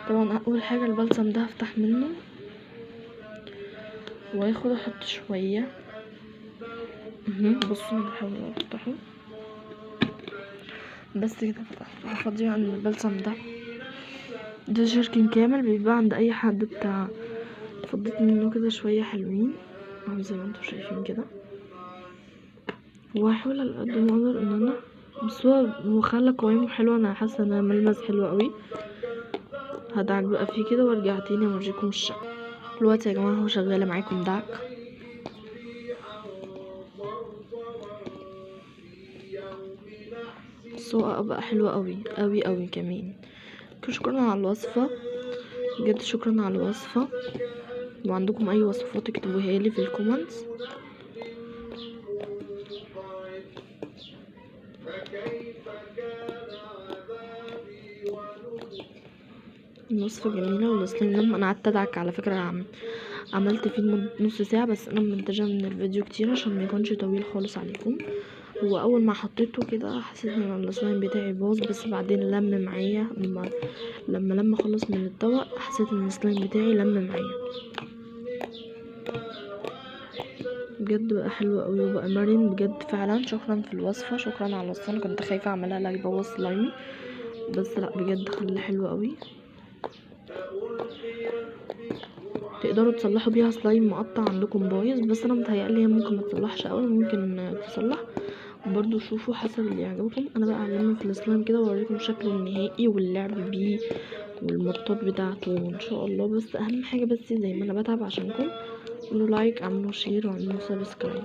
طبعا اول حاجه البلسم ده هفتح منه واخد احط شويه. بصوا بحاول افتحه بس كده. فتحته هفضيه عن البلسم ده شركن كامل بيبقى عند اي حد بتاع. فضيت منه كده شويه حلوين اهو زي ما انتم شايفين كده، وهحاول على قد ما اقدر ان انا بس هو خلى قوامه حلو. انا حاسه ان ملمس حلو قوي. هدعك بقى فيه كده وارجع تاني اوريكم الشكل. دلوقتي يا جماعه هو شغاله معاكم دعك. السواقه بقى حلوه قوي قوي قوي كمان. شكرا على الوصفه بجد، شكرا على الوصفه. لو عندكم اي وصفات اكتبوها لي في الكومنتس. الوصفه جميله والسليم لما انا قعدت ادعك على فكره عملت فيه نص ساعه، بس انا منتجه من الفيديو كتير عشان ما يكونش طويل خالص عليكم. هو اول ما حطيته كده حسيت ان السلايم بتاعي باظ، بس بعدين لم معايا. لما خلص من الطبق حسيت ان السلايم بتاعي لم معايا بجد، بقى حلو قوي وبقى مرن بجد فعلا. شكرا في الوصفه، شكرا على الوصفه. انا كنت خايفه اعملها لا يبوظ سلايمي، بس لا بجد خليه حلو قوي. تقدروا تصلحوا بيها سلايم مقطع عندكم بايظ، بس انا متهيألي هي ممكن ما تصلحش قوي، ممكن تصلح برضو. شوفوا حسب اللي يعجبكم. انا بقى هلم في السلايم كده واوريكم شكله النهائي واللعب بيه والمطاط بتاعته ان شاء الله. بس اهم حاجه بس زي ما انا بتعب عشانكم، اعملوا لايك، اعملوا شير، واعملوا سبسكرايب.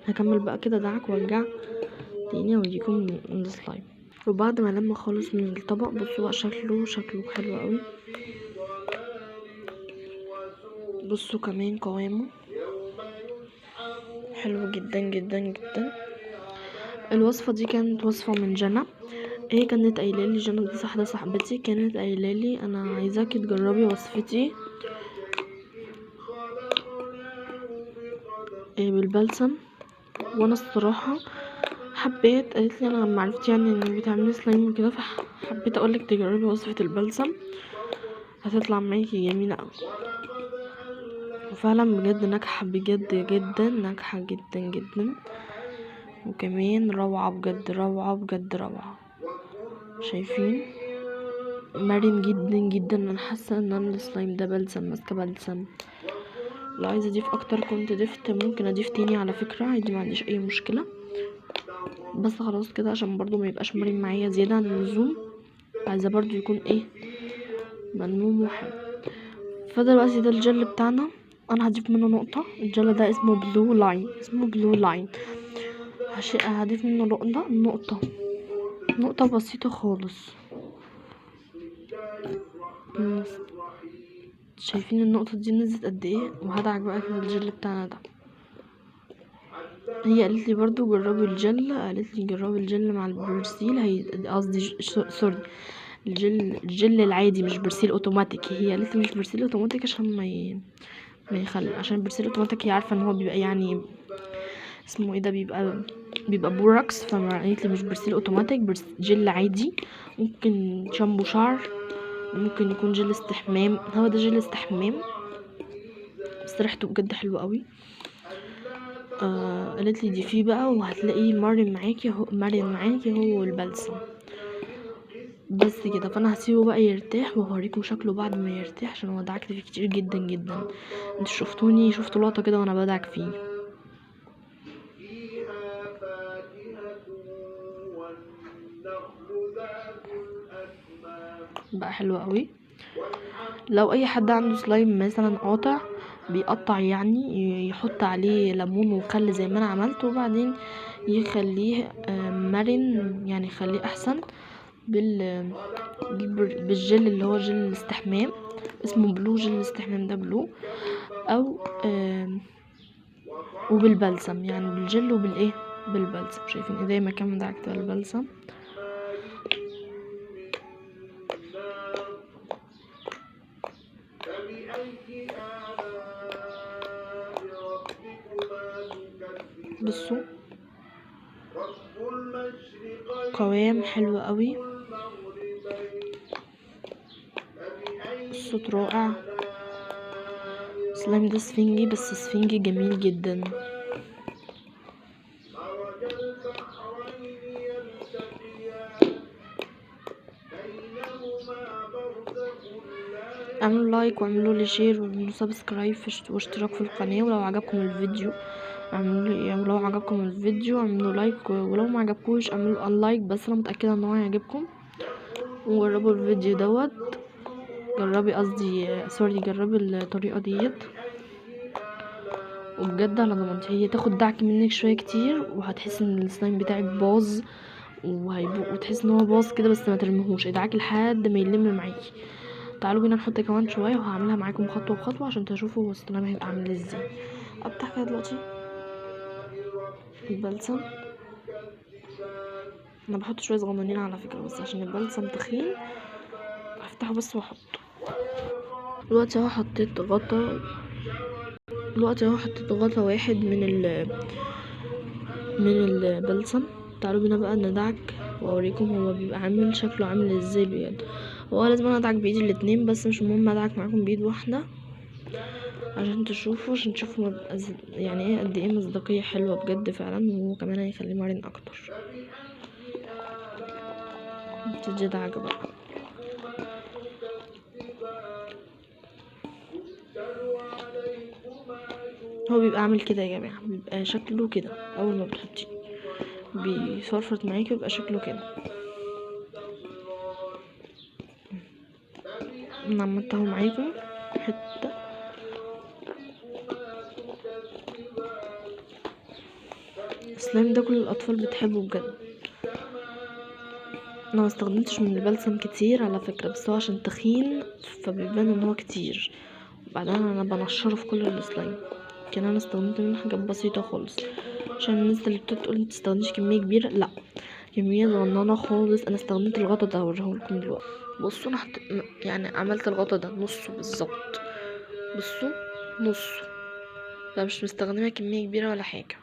هكمل بقى كده دعك وارجع تاني اوريكم السلايم. وبعد ما لما خالص من الطبق بصوا بقى شكله حلو قوي. بصوا كمان قوامه حلو جدا جدا جدا. الوصفه دي كانت وصفه من جنى. هي كانت قايله لي، جنى دي واحده صاحبتي، كانت قايله لي انا عايزاكي تجربي وصفتي بالبلسم. وانا الصراحه حبيت. قالت لي انا لما عرفت يعني انك بتعملي سلايم وكده فحبيت اقولك تجربي وصفه البلسم، هتطلع معاكي جميله قوي. وفعلا بجد ناجحه بجد جدا، ناجحه جدا جدا، وكمان روعه بجد، روعه بجد روعه. شايفين مرن جدا جدا. انا حاسه ان انا السلايم ده بلسم، ماسكه بلسم. لو عايزه اضيف اكتر كنت ضفت، ممكن اضيف تاني على فكره عادي، ما عنديش اي مشكله. بس خلاص كده عشان برضو ما يبقاش مرن معايا زياده عن اللزوم، عايزه برضو يكون ايه ملموم وحلو. فدلوقتي ده الجل بتاعنا، انا هضيف منه نقطه. الجل ده اسمه بلو لاين، اسمه بلو لاين. هضيف منه نقطه بسيطه خالص. شايفين النقطه دي نزلت قد ايه؟ وهدعك بقى كده الجل بتاعنا ده. هي قالت لي برضو جربي الجل، قالت لي جربي الجل مع البرسيل، قصدي سوري، الجل العادي مش برسيل اوتوماتيك. هي قالت لي مش برسيل اوتوماتيك عشان ما يخلي، عشان البرسيل اوتوماتيك هي عارفه ان هو بيبقى يعني اسمه ايه ده، بيبقى بوراكس. فما قالت لي مش برسيل اوتوماتيك، جل عادي. ممكن شامبو شعر، ممكن يكون جل استحمام. هو ده جل استحمام بس ريحته بجد حلوه قوي. قالت لي دي فيه بقى وهتلاقيه مرن معاكي هو والبلسم بس كده. فانا هسيبه بقى يرتاح وهوريكم شكله بعد ما يرتاح، عشان هو دعكت فيه كتير جدا جدا. انتوا شفتوا لقطه كده وانا بدعك فيه. بقى حلو قوي. لو اي حد عنده سلايم مثلا قاطع بيقطع، يعني يحط عليه ليمون وخل زي ما انا عملت، وبعدين يخليه مرن، يعني يخليه احسن بالجل اللي هو جل الاستحمام، اسمه بلو جل الاستحمام ده بلو، او وبالبلسم، يعني بالجل وبالايه بالبلسم. شايفين ايديا مكان دعكت البلسم. بصوا قوام حلو قوي. الصوت رائع. السلايم ده اسفنجي، بس اسفنجي جميل جدا. اعملوا لايك واعملوا لي شير واعملوا سبسكرايب واشتراك في القناه. ولو عجبكم الفيديو اعملوا لايك، ولو ما عجبكوش اعملوا انلايك، بس انا متاكده ان هو هيعجبكم. وجربوا الفيديو دوت، جربي الطريقه ديت، وبجد على ضمانتي هي تاخد دعك منك شويه كتير، وهتحس ان السلايم بتاعك باظ وتحس ان هو باظ كده، بس ما ترميهوش، ادعكي لحد ما يلم معاكي. تعالوا بينا نحط كمان شويه، وهعملها معاكم خطوه بخطوه عشان تشوفوا السلام هيبقى عامل ازاي. افتح كده دلوقتي البلسم. انا بحط شويه صغننين على فكره، بس عشان البلسم تخين هفتحه بس واحطه. دلوقتي اهو حطيت غطا واحد من البلسم. تعالوا بينا بقى ندعك واوريكم هو بيبقى شكله عامل ازاي بجد. هو لازم انا ادعك بايدي الاتنين، بس مش مهم ادعك معاكم بايد واحده عشان تشوفوا يعني ايه قد ايه مصداقيه حلوه بجد فعلا، وهو كمان هيخليه مرن اكتر. تدي دعكه بقى. هو بيبقى عامل كده يا جماعه، بيبقى شكله كده اول ما بتحطيه بيفرفط معاكي، بيبقى شكله كده. انا عملته معاكم حته. السلايم ده كل الاطفال بتحبه بجد. انا ما استخدمتش من البلسم كتير على فكره، بس هو عشان تخين فبيبان ان هو كتير، وبعدين انا بنشره في كل السلايم. كان انا استخدمت منه حاجات بسيطه خالص، عشان الناس اللي بتقول انت تستخدميش كميه كبيره، لا، كميه صغننه خالص. انا استخدمت الغطا ده هوريهولكم دلوقتي. بصوا انا يعني عملت الغطا ده نصه بالظبط، بصوا نصه، فمش مستخدمه كميه كبيره ولا حاجه.